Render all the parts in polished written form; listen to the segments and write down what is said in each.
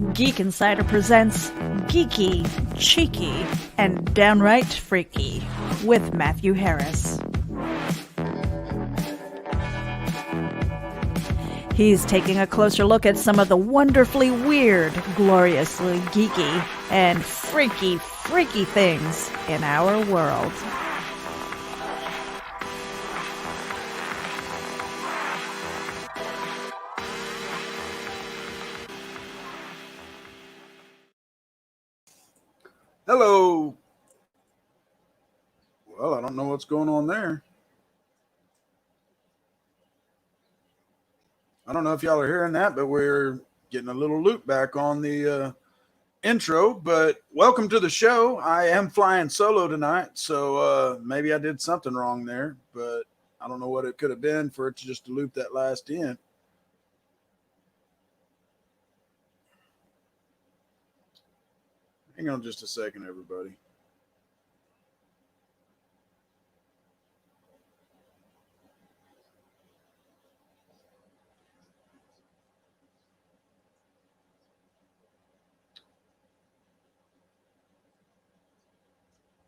Geek Insider presents Geeky, Cheeky, and Downright Freaky with Matthew Harris. He's taking a closer look at some of the wonderfully weird, gloriously geeky, and freaky things in our world. Hello. Well, I don't know what's going on there. I don't know if y'all are hearing that, but we're getting a little loop back on the intro. But welcome to the show. I am flying solo tonight, so maybe I did something wrong there, but I don't know what it could have been for it to just loop that last in. Hang on just a second, everybody.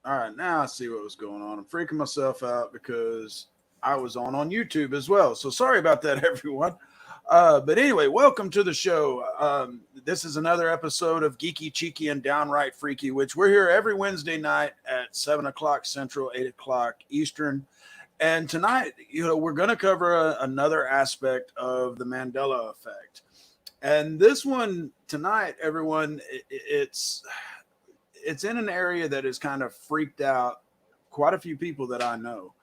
All right, now I see what was going on. I'm freaking myself out because I was on YouTube as well. So sorry about that, everyone. But anyway, welcome to the show. This is another episode of Geeky, Cheeky, and Downright Freaky, which we're here every Wednesday night at 7 o'clock Central, 8 o'clock Eastern. And tonight, we're going to cover another aspect of the Mandela effect. And this one tonight, everyone, it's in an area that has kind of freaked out quite a few people that I know.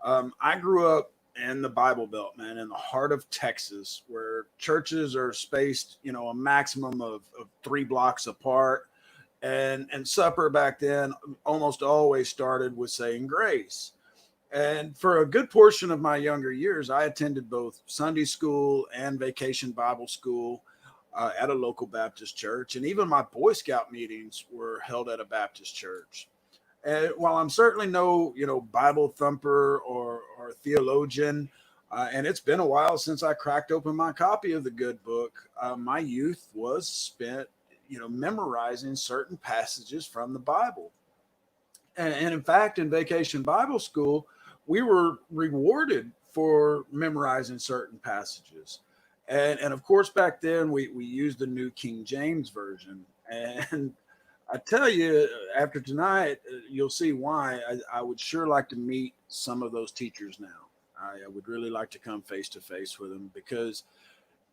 I grew up in the Bible Belt, man, in the heart of Texas, where churches are spaced, a maximum of 3 blocks apart. And supper back then almost always started with saying grace. And for a good portion of my younger years, I attended both Sunday school and vacation Bible school at a local Baptist church. And even my Boy Scout meetings were held at a Baptist church. And while I'm certainly no, Bible thumper or theologian, and it's been a while since I cracked open my copy of the good book, my youth was spent, memorizing certain passages from the Bible. And in fact, in vacation Bible school, we were rewarded for memorizing certain passages. And of course, back then we used the New King James Version. And I tell you, after tonight, you'll see why I would sure like to meet some of those teachers now. I would really like to come face to face with them because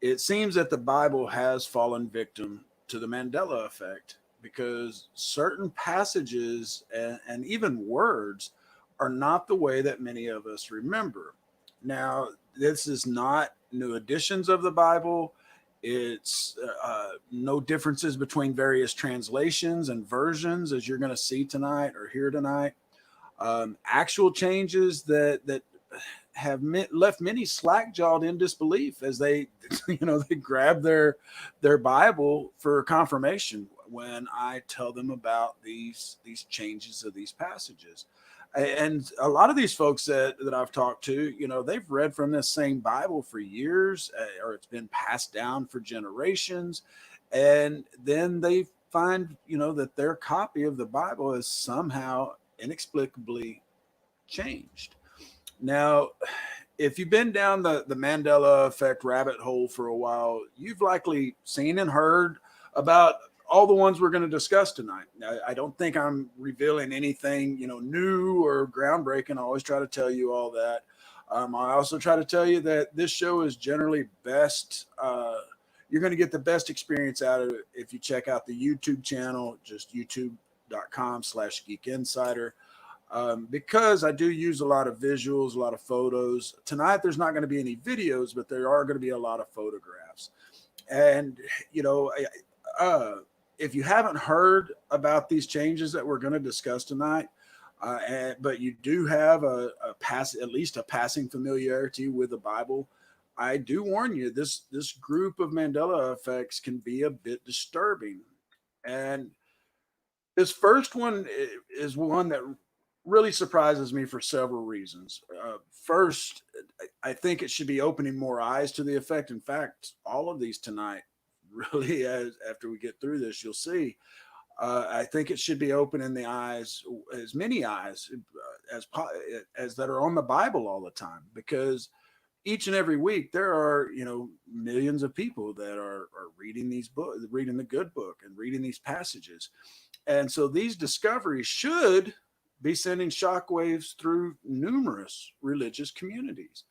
it seems that the Bible has fallen victim to the Mandela effect because certain passages and even words are not the way that many of us remember. Now, this is not new editions of the Bible. It's no differences between various translations and versions, as you're going to see tonight or hear tonight. Actual changes that have left many slack-jawed in disbelief as they, they grab their Bible for confirmation when I tell them about these changes of these passages. And a lot of these folks that I've talked to, they've read from this same Bible for years, or it's been passed down for generations. And then they find, that their copy of the Bible is somehow inexplicably changed. Now, if you've been down the Mandela effect rabbit hole for a while, you've likely seen and heard about all the ones we're going to discuss tonight. I don't think I'm revealing anything, new or groundbreaking. I always try to tell you all that. I also try to tell you that this show is generally best. You're going to get the best experience out of it if you check out the YouTube channel, just youtube.com/Geek Insider. Because I do use a lot of visuals, a lot of photos. Tonight, there's not going to be any videos, but there are going to be a lot of photographs. And, if you haven't heard about these changes that we're going to discuss tonight, but you do have at least a passing familiarity with the Bible, I do warn you, this group of Mandela effects can be a bit disturbing. And this first one is one that really surprises me for several reasons. First, I think it should be opening more eyes to the effect. In fact, all of these tonight really, as after we get through this, you'll see. I think it should be opening the eyes, as many eyes as that are on the Bible all the time, because each and every week there are, millions of people that are reading these books, reading the good book and reading these passages. And so these discoveries should be sending shockwaves through numerous religious communities.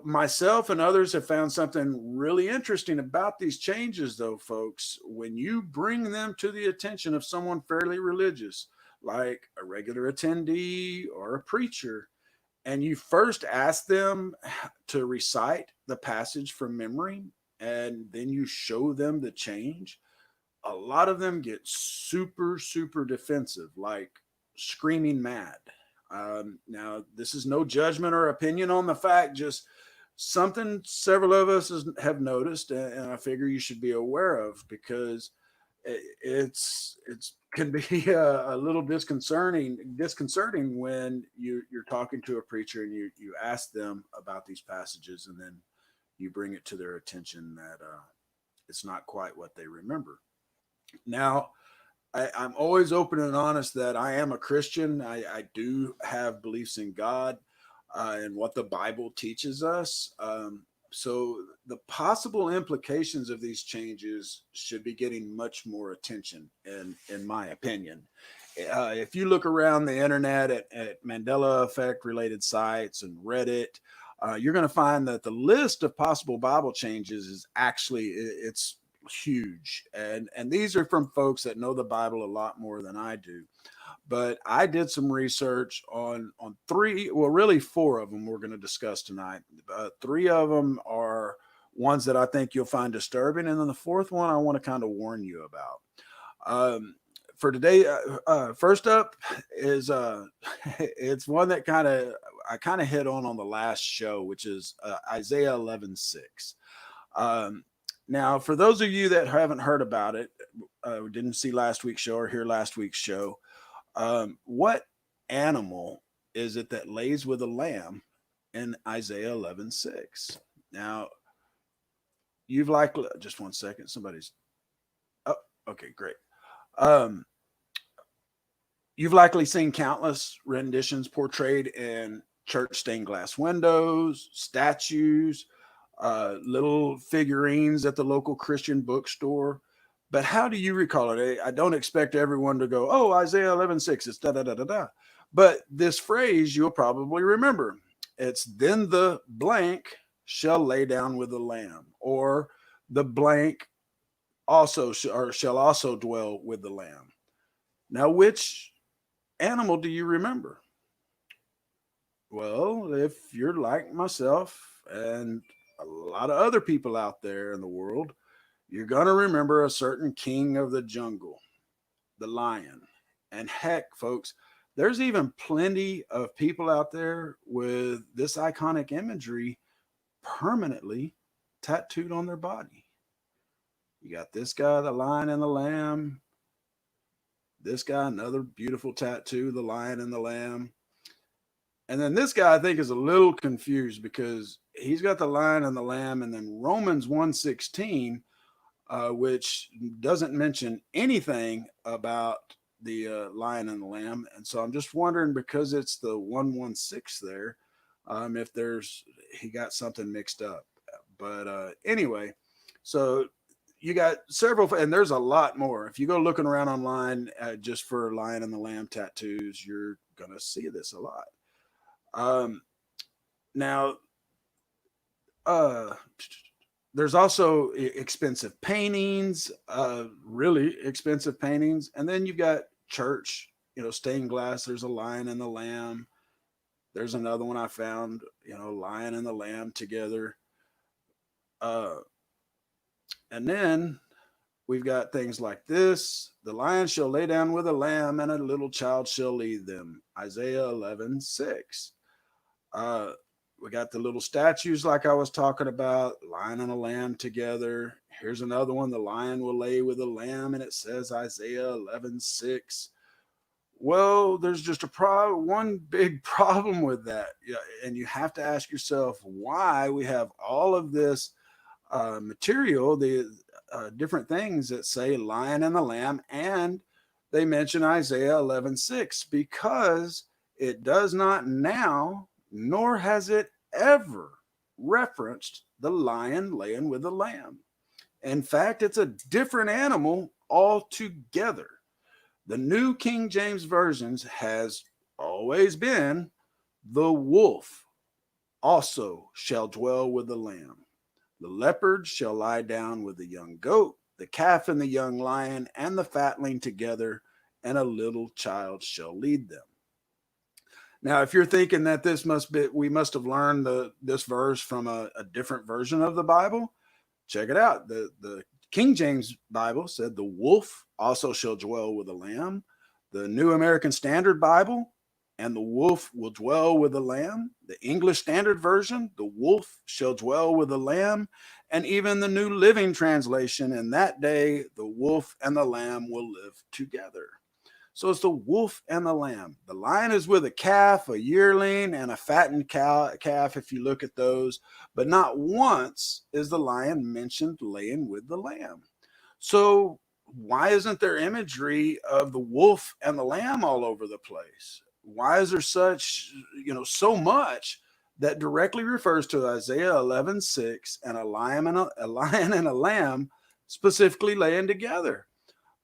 Myself and others have found something really interesting about these changes, though, folks. When you bring them to the attention of someone fairly religious, like a regular attendee or a preacher, and you first ask them to recite the passage from memory, and then you show them the change, a lot of them get super, super defensive, like screaming mad. Now, this is no judgment or opinion on the fact, just something several of us have noticed, and I figure you should be aware of, because it's can be a little disconcerting when you're talking to a preacher and you ask them about these passages, and then you bring it to their attention that it's not quite what they remember. Now, I'm always open and honest that I am a Christian. I do have beliefs in God and what the Bible teaches us. So the possible implications of these changes should be getting much more attention, in my opinion. If you look around the internet at Mandela effect related sites and Reddit, you're going to find that the list of possible Bible changes is actually it's huge, and these are from folks that know the Bible a lot more than I do. But I did some research on three, well, really four of them we're going to discuss tonight. Three of them are ones that I think you'll find disturbing, and then the fourth one I want to kind of warn you about. For today, first up is it's one that I kind of hit on the last show, which is Isaiah 11:6. Now, for those of you that haven't heard about it, didn't see last week's show or hear last week's show, what animal is it that lays with a lamb in Isaiah 11:6? Now, you've likely, just one second, somebody's, oh, okay, great. Um, you've likely seen countless renditions portrayed in church stained glass windows, statues, little figurines at the local Christian bookstore. But how do you recall it? I don't expect everyone to go, oh, Isaiah 11:6, it's da da da da da. But this phrase you'll probably remember. It's then the blank shall lay down with the lamb, or the blank also or shall also dwell with the lamb. Now, which animal do you remember? Well, if you're like myself and a lot of other people out there in the world, you're going to remember a certain king of the jungle, the lion. And heck, folks, there's even plenty of people out there with this iconic imagery permanently tattooed on their body. You got this guy, the lion and the lamb. This guy, another beautiful tattoo, the lion and the lamb. And then this guy, I think, is a little confused because he's got the lion and the lamb, and then Romans 1:16, which doesn't mention anything about the lion and the lamb. And so I'm just wondering, because it's the 1:16 there, if he got something mixed up. But anyway, so you got several, and there's a lot more. If you go looking around online just for lion and the lamb tattoos, you're going to see this a lot. Now, there's also expensive paintings, really expensive paintings. And then you've got church, stained glass. There's a lion and the lamb. There's another one I found, lion and the lamb together. And then we've got things like this. The lion shall lay down with a lamb, and a little child shall lead them. Isaiah 11:6. We got the little statues like I was talking about, lion and a lamb together. Here's another one. The lion will lay with a lamb, and it says Isaiah 11:6. Well, there's just one big problem with that. And you have to ask yourself why we have all of this material, the different things that say lion and the lamb, and they mention Isaiah 11:6 because it does not now, nor has it ever referenced the lion laying with the lamb. In fact, it's a different animal altogether. The New King James Versions has always been the wolf also shall dwell with the lamb. The leopard shall lie down with the young goat, the calf and the young lion, and the fatling together, and a little child shall lead them. Now, if you're thinking that this must be, we must have learned this verse from a different version of the Bible, check it out. The King James Bible said the wolf also shall dwell with the lamb. The New American Standard Bible, and the wolf will dwell with the lamb. The English Standard Version, the wolf shall dwell with the lamb. And even the New Living Translation, in that day, the wolf and the lamb will live together. So it's the wolf and the lamb. The lion is with a calf, a yearling, and a fattened calf, if you look at those. But not once is the lion mentioned laying with the lamb. So why isn't there imagery of the wolf and the lamb all over the place? Why is there so much that directly refers to Isaiah 11:6 and a lion and a lamb specifically laying together?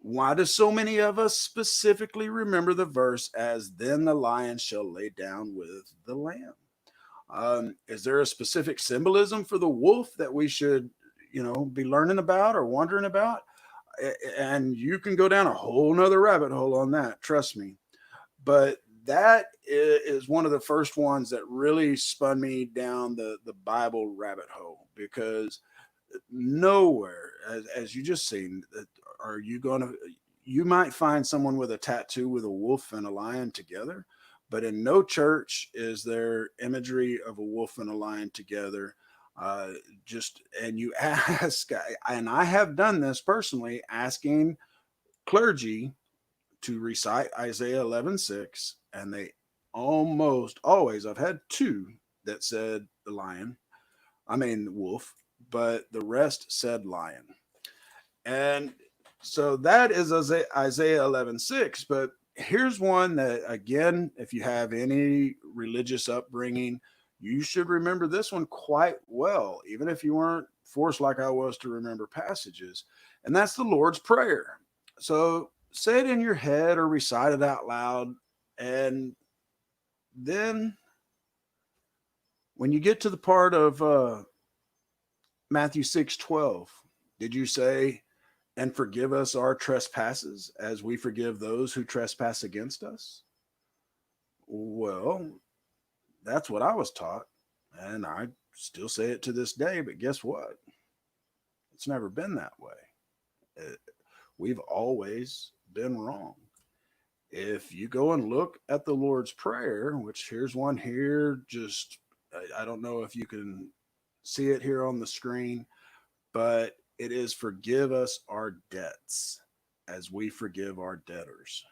Why do so many of us specifically remember the verse as then the lion shall lay down with the lamb? Is there a specific symbolism for the wolf that we should, be learning about or wondering about? And you can go down a whole nother rabbit hole on that, trust me. But that is one of the first ones that really spun me down the Bible rabbit hole, because nowhere, as you just seen, are you going to, you might find someone with a tattoo with a wolf and a lion together, but in no church is there imagery of a wolf and a lion together. And you ask, and I have done this personally, asking clergy to recite Isaiah 11:6, and they almost always, I've had two that said the lion, I mean wolf, but the rest said lion. And so that is Isaiah 11:6. But here's one that, again, if you have any religious upbringing, you should remember this one quite well, even if you weren't forced like I was to remember passages. And that's the Lord's Prayer. So say it in your head or recite it out loud. And then when you get to the part of Matthew 6:12, did you say, and forgive us our trespasses as we forgive those who trespass against us? Well, that's what I was taught. And I still say it to this day. But guess what? It's never been that way. We've always been wrong. If you go and look at the Lord's Prayer, which here's one here, just, I don't know if you can see it here on the screen, but it is forgive us our debts as we forgive our debtors.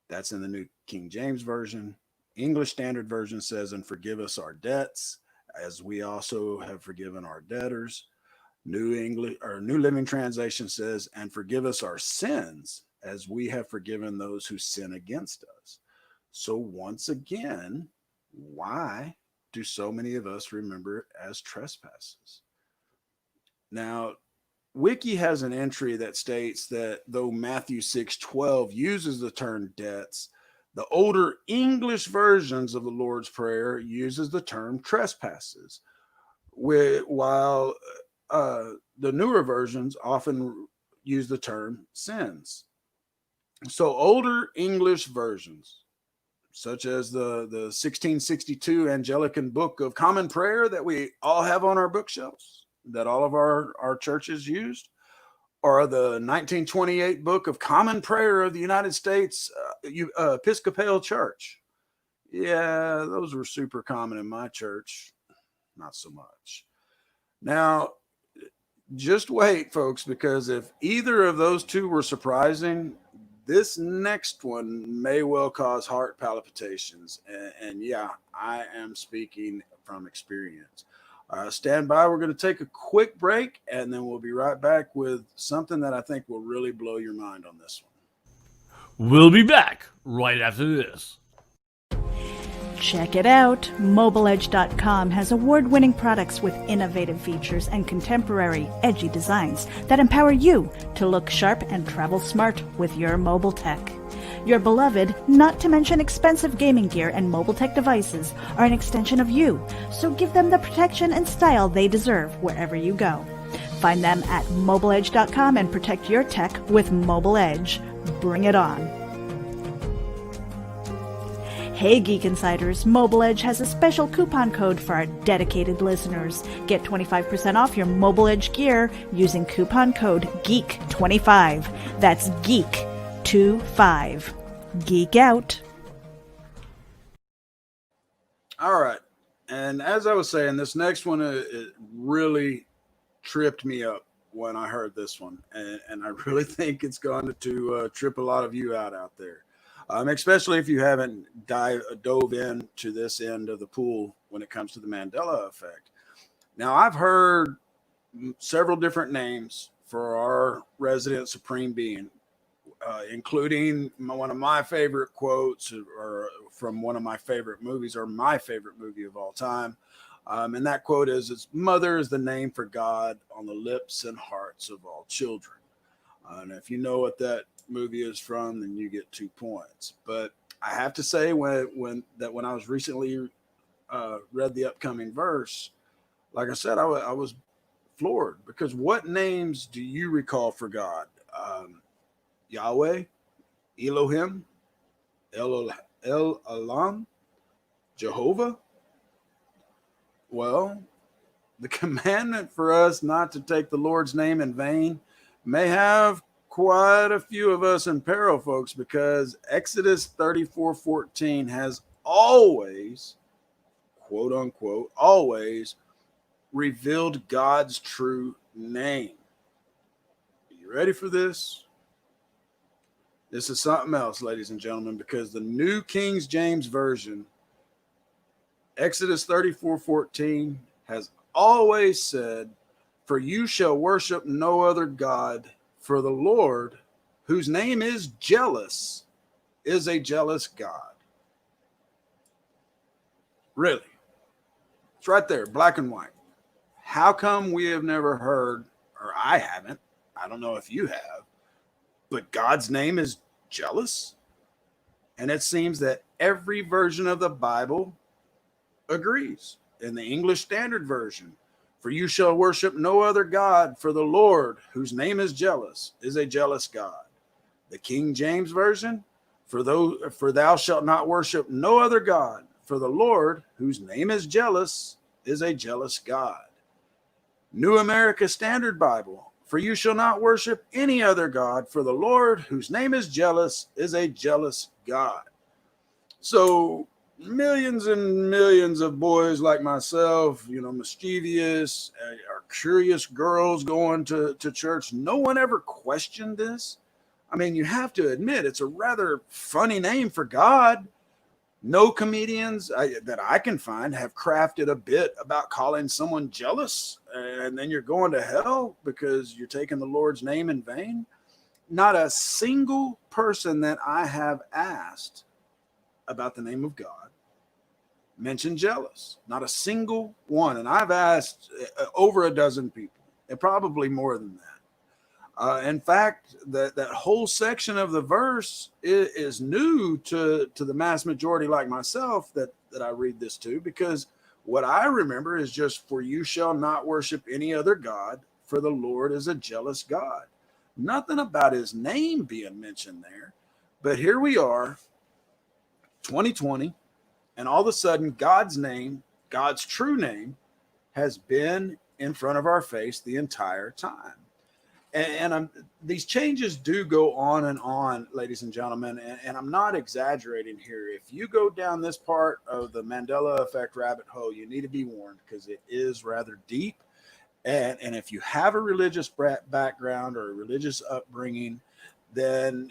That's in the New King James Version. English Standard Version says, and forgive us our debts as we also have forgiven our debtors. New English or New Living Translation says, and forgive us our sins as we have forgiven those who sin against us. So once again, why do so many of us remember it as trespasses? Now, Wiki has an entry that states that though Matthew 6:12 uses the term debts, the older English versions of the Lord's Prayer uses the term trespasses, while the newer versions often use the term sins. So older English versions, such as the 1662 Anglican Book of Common Prayer that we all have on our bookshelves, that all of our churches used, or the 1928 Book of Common Prayer of the United States Episcopal Church. Yeah, those were super common in my church. Not so much. Now, just wait, folks, because if either of those two were surprising, this next one may well cause heart palpitations. And yeah, I am speaking from experience. Stand by. We're going to take a quick break, and then we'll be right back with something that I think will really blow your mind on this one. We'll be back right after this. Check it out. MobileEdge.com has award-winning products with innovative features and contemporary, edgy designs that empower you to look sharp and travel smart with your mobile tech. Your beloved, not to mention expensive gaming gear and mobile tech devices, are an extension of you, so give them the protection and style they deserve wherever you go. Find them at MobileEdge.com and protect your tech with Mobile Edge. Bring it on. Hey Geek Insiders, Mobile Edge has a special coupon code for our dedicated listeners. Get 25% off your Mobile Edge gear using coupon code GEEK25. That's GEEK25. Geek out. All right. And as I was saying, this next one it really tripped me up when I heard this one. And I really think it's going to trip a lot of you out there. Especially if you haven't dove into this end of the pool when it comes to the Mandela effect. Now, I've heard several different names for our resident supreme being, including one of my favorite quotes or from one of my favorite movies, or my favorite movie of all time. And that quote is, "Mother is the name for God on the lips and hearts of all children." And if you know what that movie is from, then you get 2 points. But I have to say, when I was recently read the upcoming verse, like I said, I was floored, because what names do you recall for God? Yahweh, Elohim, El Elam, Jehovah. Well, the commandment for us not to take the Lord's name in vain may have quite a few of us in peril, folks, because Exodus 34:14 has always, quote unquote, always revealed God's true name. Are you ready for this? This is something else, ladies and gentlemen, because the New King James Version, Exodus 34:14, has always said, "For you shall worship no other God, for the Lord, whose name is jealous, is a jealous God." Really? It's right there, black and white. How come we have never heard, or I haven't, I don't know if you have, but God's name is jealous? And it seems that every version of the Bible agrees. In the English Standard Version, "For you shall worship no other God, for the Lord, whose name is jealous, is a jealous God." The King James Version, for thou shalt not worship no other God, for the Lord, whose name is jealous, is a jealous God. New American Standard Bible, "For you shall not worship any other God, for the Lord, whose name is jealous, is a jealous God." So millions and millions of boys like myself, mischievous, or curious girls going to church, no one ever questioned this. I mean, you have to admit, it's a rather funny name for God. No comedians that I can find have crafted a bit about calling someone jealous, and then you're going to hell because you're taking the Lord's name in vain. Not a single person that I have asked about the name of God mentioned jealous. Not a single one. And I've asked over a dozen people, and probably more than that. In fact, that whole section of the verse is new to the mass majority like myself that I read this to, because what I remember is just, "For you shall not worship any other God, for the Lord is a jealous God." Nothing about his name being mentioned there. But here we are, 2020, and all of a sudden God's name, God's true name, has been in front of our face the entire time. And these changes do go on, ladies and gentlemen, and I'm not exaggerating here. If you go down this part of the Mandela effect rabbit hole, you need to be warned, because it is rather deep. And if you have a religious background or a religious upbringing, then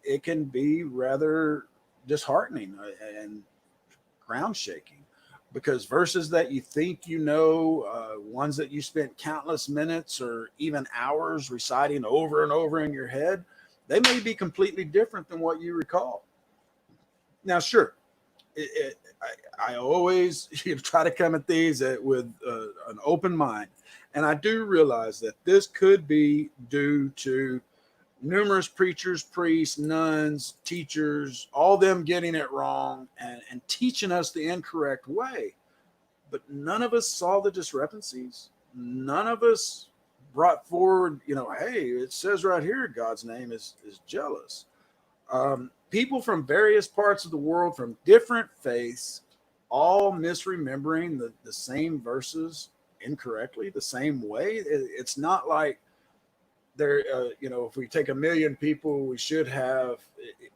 it can be rather disheartening and ground shaking. because verses that you think you know, ones that you spent countless minutes or even hours reciting over and over in your head, they may be completely different than what you recall. Now, sure, I always try to come at these with an open mind. And I do realize that this could be due to numerous preachers, priests, nuns, teachers, all them getting it wrong and teaching us the incorrect way. But none of us saw the discrepancies. None of us brought forward, hey, it says right here, God's name is jealous. People from various parts of the world, from different faiths, all misremembering the same verses incorrectly, the same way. It's not like there, if we take 1 million people, we should have,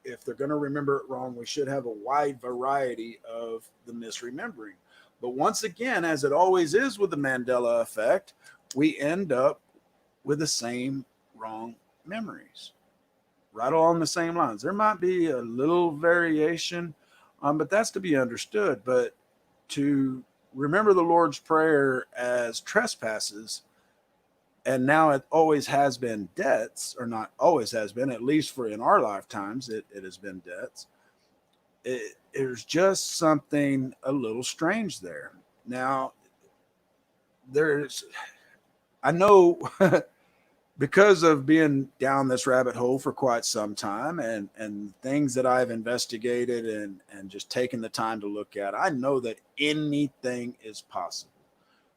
if they're going to remember it wrong, we should have a wide variety of the misremembering. But once again, as it always is with the Mandela effect, we end up with the same wrong memories, right along the same lines. There might be a little variation, but that's to be understood. But to remember the Lord's Prayer as trespasses, and now it always has been debts, or not always has been, at least for in our lifetimes, it has been debts. There's just something a little strange there. Now, I know because of being down this rabbit hole for quite some time and things that I've investigated and just taken the time to look at, I know that anything is possible.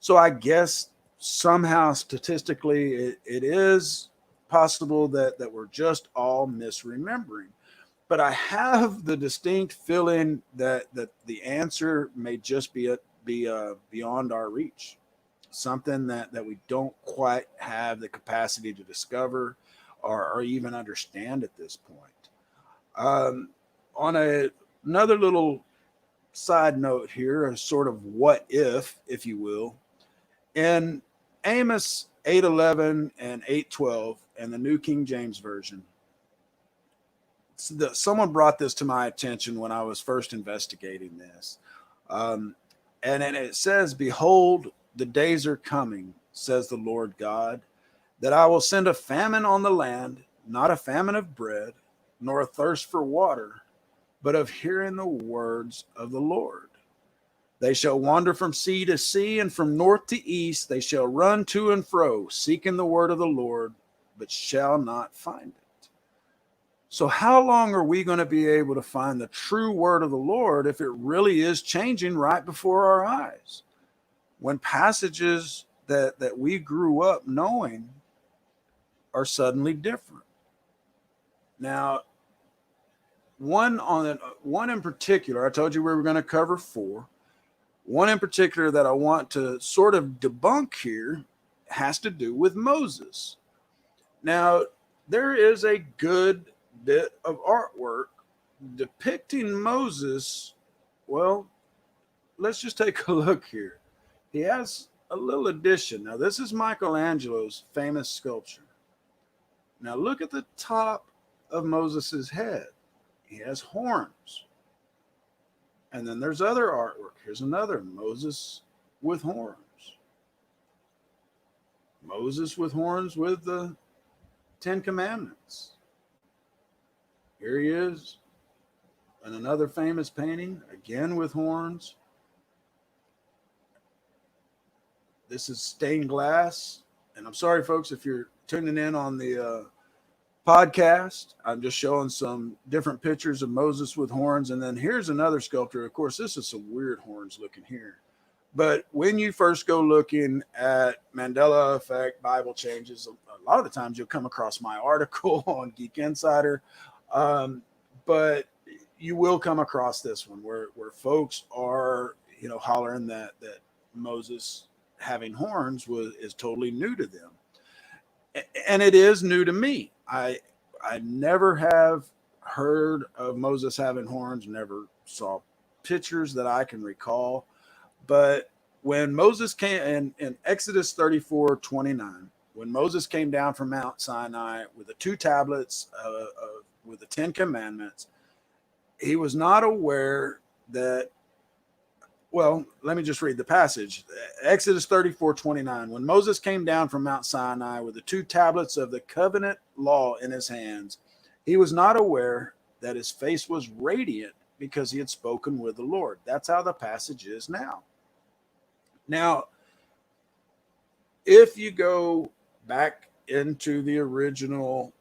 So I guess somehow statistically it is possible that we're just all misremembering. But I have the distinct feeling that the answer may just be beyond our reach, something that we don't quite have the capacity to discover or even understand at this point. On another little side note here, a sort of what if you will, in Amos 8:11 and 8:12 and the New King James Version, someone brought this to my attention when I was first investigating this. And it says, "Behold, the days are coming, says the Lord God, that I will send a famine on the land, not a famine of bread, nor a thirst for water, but of hearing the words of the Lord. They shall wander from sea to sea, and from north to east. They shall run to and fro, seeking the word of the Lord, but shall not find it." So how long are we going to be able to find the true word of the Lord if it really is changing right before our eyes? When passages that we grew up knowing are suddenly different. Now, one in particular, I told you we were going to cover 4. One in particular that I want to sort of debunk here has to do with Moses. Now, there is a good bit of artwork depicting Moses. Well, let's just take a look here. He has a little addition. Now, this is Michelangelo's famous sculpture. Now, look at the top of Moses's head. He has horns. And then there's other artwork. Here's another Moses with horns. Moses with horns with the 10 Commandments. Here he is. And another famous painting, again with horns. This is stained glass. And I'm sorry, folks, if you're tuning in on the podcast. I'm just showing some different pictures of Moses with horns. And then here's another sculpture. Of course, this is some weird horns looking here. But when you first go looking at Mandela effect, Bible changes, a lot of the times you'll come across my article on Geek Insider. But you will come across this one where folks are, hollering that Moses having horns is totally new to them. And it is new to me. I never have heard of Moses having horns, never saw pictures that I can recall. But when Moses came in Exodus 34:29, when Moses came down from Mount Sinai with the 2 tablets with the 10 Commandments, he was not aware that, well, let me just read the passage. Exodus 34:29. When Moses came down from Mount Sinai with the two tablets of the covenant law in his hands, he was not aware that his face was radiant because he had spoken with the Lord. That's how the passage is now. Now, if you go back into the original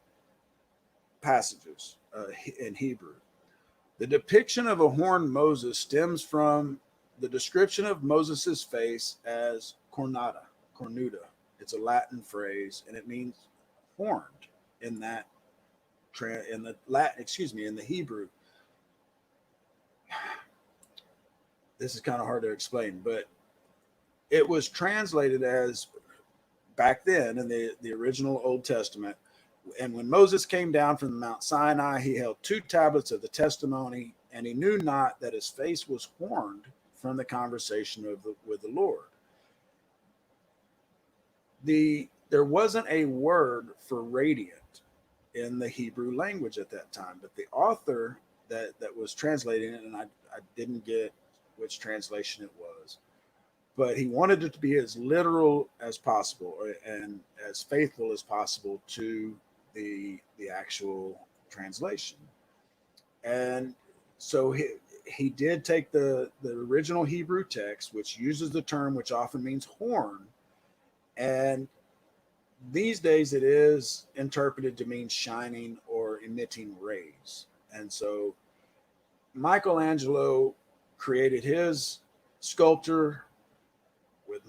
passages in Hebrew, the depiction of a horned Moses stems from the description of Moses's face as cornuda. It's a Latin phrase, and it means horned in that in the Latin, in the Hebrew. This is kind of hard to explain, but it was translated as, back then in the original Old Testament, and when Moses came down from Mount Sinai, he held two tablets of the testimony, and he knew not that his face was horned from the conversation with the Lord. There wasn't a word for radiant in the Hebrew language at that time, but the author that was translating it, and I didn't get which translation it was, but he wanted it to be as literal as possible and as faithful as possible to the actual translation. And so he did take the original Hebrew text, which uses the term which often means horn, and these days it is interpreted to mean shining or emitting rays. And so Michelangelo created his sculpture with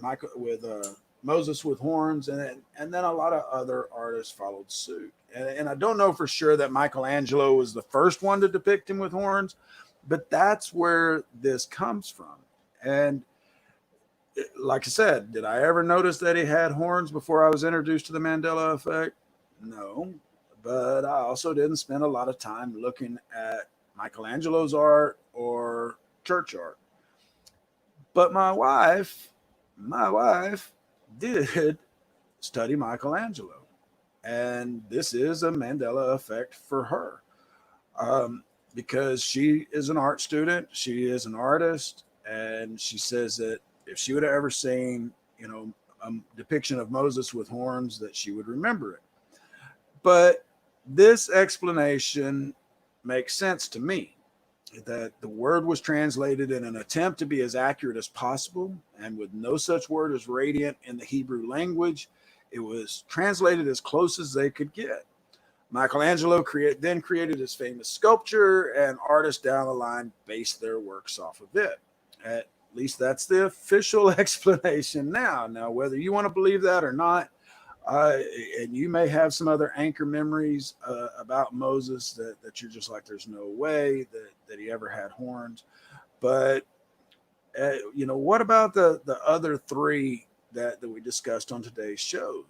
Moses with horns, and then a lot of other artists followed suit. And I don't know for sure that Michelangelo was the first one to depict him with horns, but that's where this comes from. And like I said, did I ever notice that he had horns before I was introduced to the Mandela effect? No, but I also didn't spend a lot of time looking at Michelangelo's art or church art. But my wife did study Michelangelo, and this is a Mandela effect for her, because she is an art student, she is an artist, and she says that if she would have ever seen, a depiction of Moses with horns, that she would remember it. But this explanation makes sense to me, that the word was translated in an attempt to be as accurate as possible, and with no such word as radiant in the Hebrew language, it was translated as close as they could get. Michelangelo then created his famous sculpture, and artists down the line based their works off of it. At least that's the official explanation now. Now, whether you want to believe that or not, and you may have some other anchor memories about Moses that you're just like, there's no way that he ever had horns. But, what about the other three that we discussed on today's show?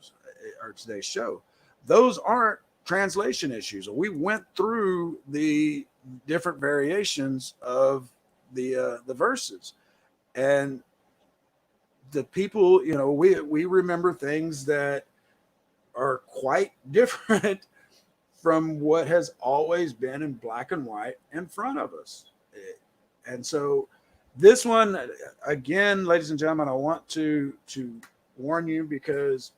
Those aren't translation issues. We went through the different variations of the verses, and the people, we remember things that are quite different from what has always been in black and white in front of us. And so this one, again, ladies and gentlemen, I want to warn you, because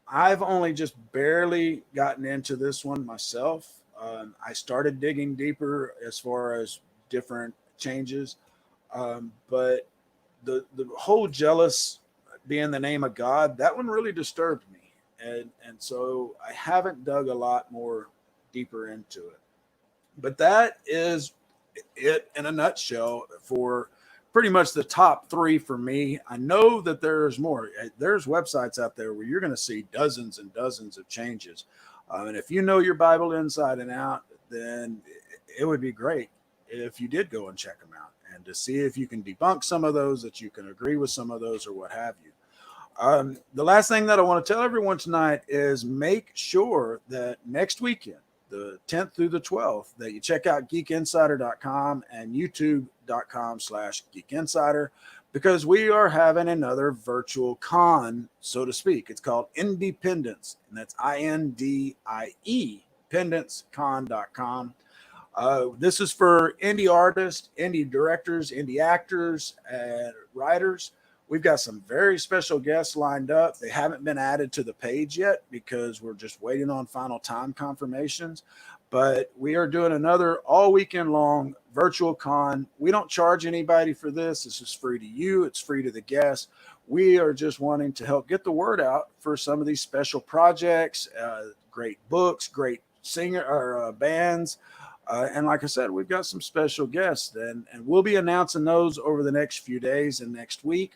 I've only just barely gotten into this one myself. I started digging deeper as far as different changes, but the whole jealous being the name of God, that one really disturbed me. And so I haven't dug a lot more deeper into it. But that is it in a nutshell for pretty much the top three for me. I know that there's more. There's websites out there where you're going to see dozens and dozens of changes. And if you know your Bible inside and out, then it would be great if you did go and check them out, and to see if you can debunk some of those, that you can agree with some of those, or what have you. The last thing that I want to tell everyone tonight is make sure that next weekend, the 10th through the 12th, that you check out geekinsider.com and youtube.com/geekinsider, because we are having another virtual con, so to speak. It's called Independence, and that's INDIE, pendancecon.com. This is for indie artists, indie directors, indie actors, and writers. We've got some very special guests lined up. They haven't been added to the page yet because we're just waiting on final time confirmations. But we are doing another all weekend long virtual con. We don't charge anybody for this. This is free to you, it's free to the guests. We are just wanting to help get the word out for some of these special projects, great books, great singer or bands. And like I said, we've got some special guests, and we'll be announcing those over the next few days and next week.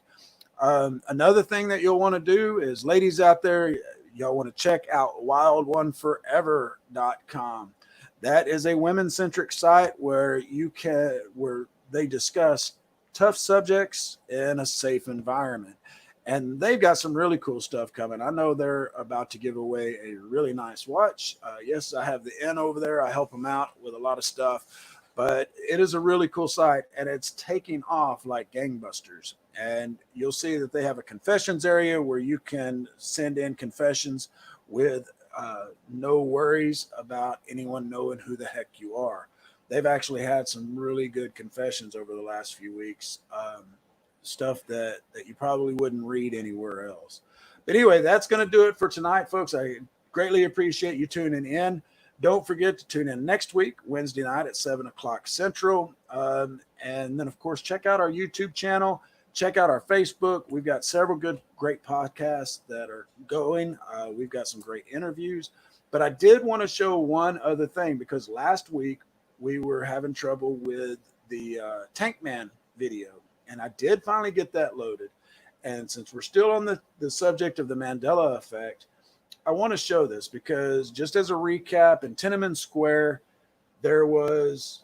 Another thing that you'll want to do is, ladies out there, y'all want to check out wildoneforever.com. That is a women-centric site where they discuss tough subjects in a safe environment. And they've got some really cool stuff coming. I know they're about to give away a really nice watch. Yes, I have the N over there. I help them out with a lot of stuff. But it is a really cool site, and it's taking off like gangbusters. And you'll see that they have a confessions area where you can send in confessions with no worries about anyone knowing who the heck you are. They've actually had some really good confessions over the last few weeks. Stuff that you probably wouldn't read anywhere else. But anyway, that's going to do it for tonight, folks. I greatly appreciate you tuning in. Don't forget to tune in next week, Wednesday night at 7 o'clock Central. And then, of course, check out our YouTube channel. Check out our Facebook. We've got several great podcasts that are going. We've got some great interviews. But I did want to show one other thing, because last week we were having trouble with the Tank Man video. And I did finally get that loaded. And since we're still on the subject of the Mandela effect, I want to show this, because just as a recap, in Tiananmen Square, there was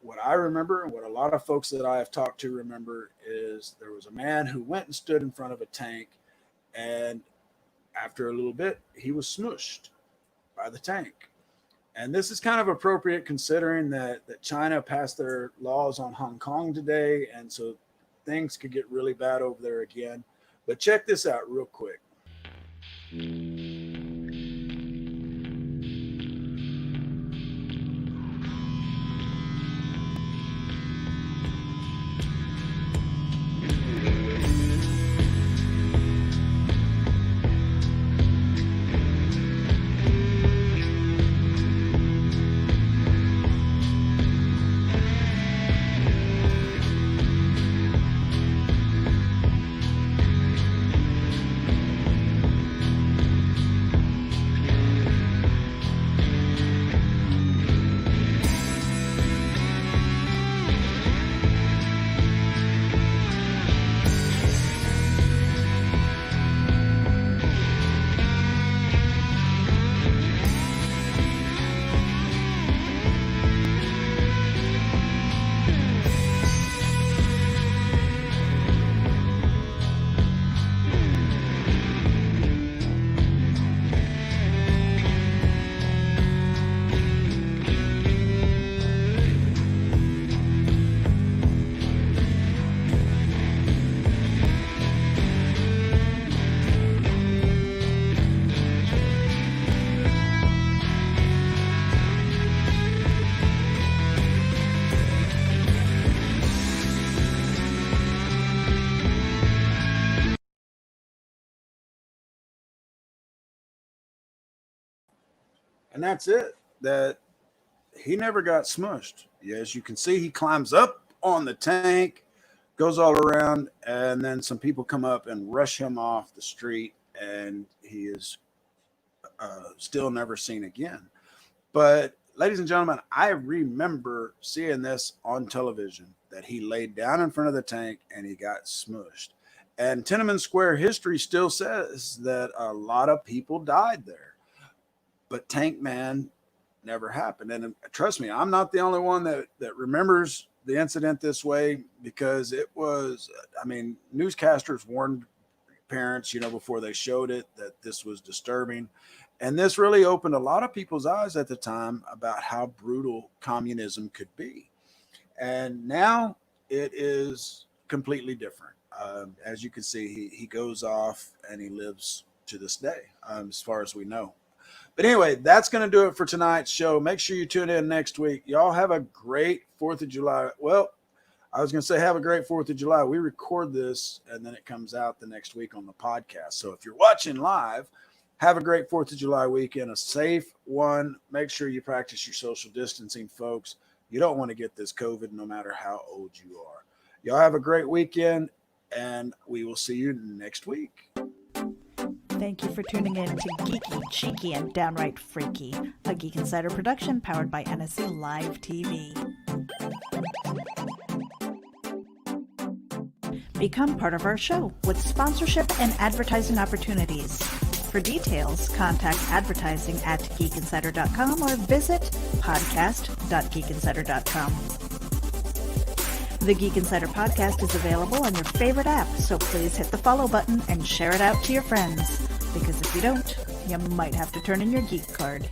what I remember, and what a lot of folks that I have talked to remember, is there was a man who went and stood in front of a tank, and after a little bit, he was smushed by the tank. And this is kind of appropriate, considering that China passed their laws on Hong Kong today, and so things could get really bad over there again. But check this out real quick. And that's it. That he never got smushed. As you can see, he climbs up on the tank, goes all around, and then some people come up and rush him off the street, and he is still never seen again. But ladies and gentlemen, I remember seeing this on television, that he laid down in front of the tank and he got smushed. And Tiananmen Square history still says that a lot of people died there. But Tank Man never happened. And trust me, I'm not the only one that remembers the incident this way, because it was, I mean, newscasters warned parents, before they showed it, that this was disturbing. And this really opened a lot of people's eyes at the time about how brutal communism could be. And now it is completely different. As you can see, he goes off and he lives to this day, as far as we know. But anyway, that's going to do it for tonight's show. Make sure you tune in next week. Y'all have a great 4th of July. Well, I was going to say have a great 4th of July. We record this, and then it comes out the next week on the podcast. So if you're watching live, have a great 4th of July weekend, a safe one. Make sure you practice your social distancing, folks. You don't want to get this COVID no matter how old you are. Y'all have a great weekend, and we will see you next week. Thank you for tuning in to Geeky, Cheeky, and Downright Freaky, a Geek Insider production powered by NSC Live TV. Become part of our show with sponsorship and advertising opportunities. For details, contact advertising@geekinsider.com or visit podcast.geekinsider.com. The Geek Insider podcast is available on your favorite app, so please hit the follow button and share it out to your friends. Because if you don't, you might have to turn in your geek card.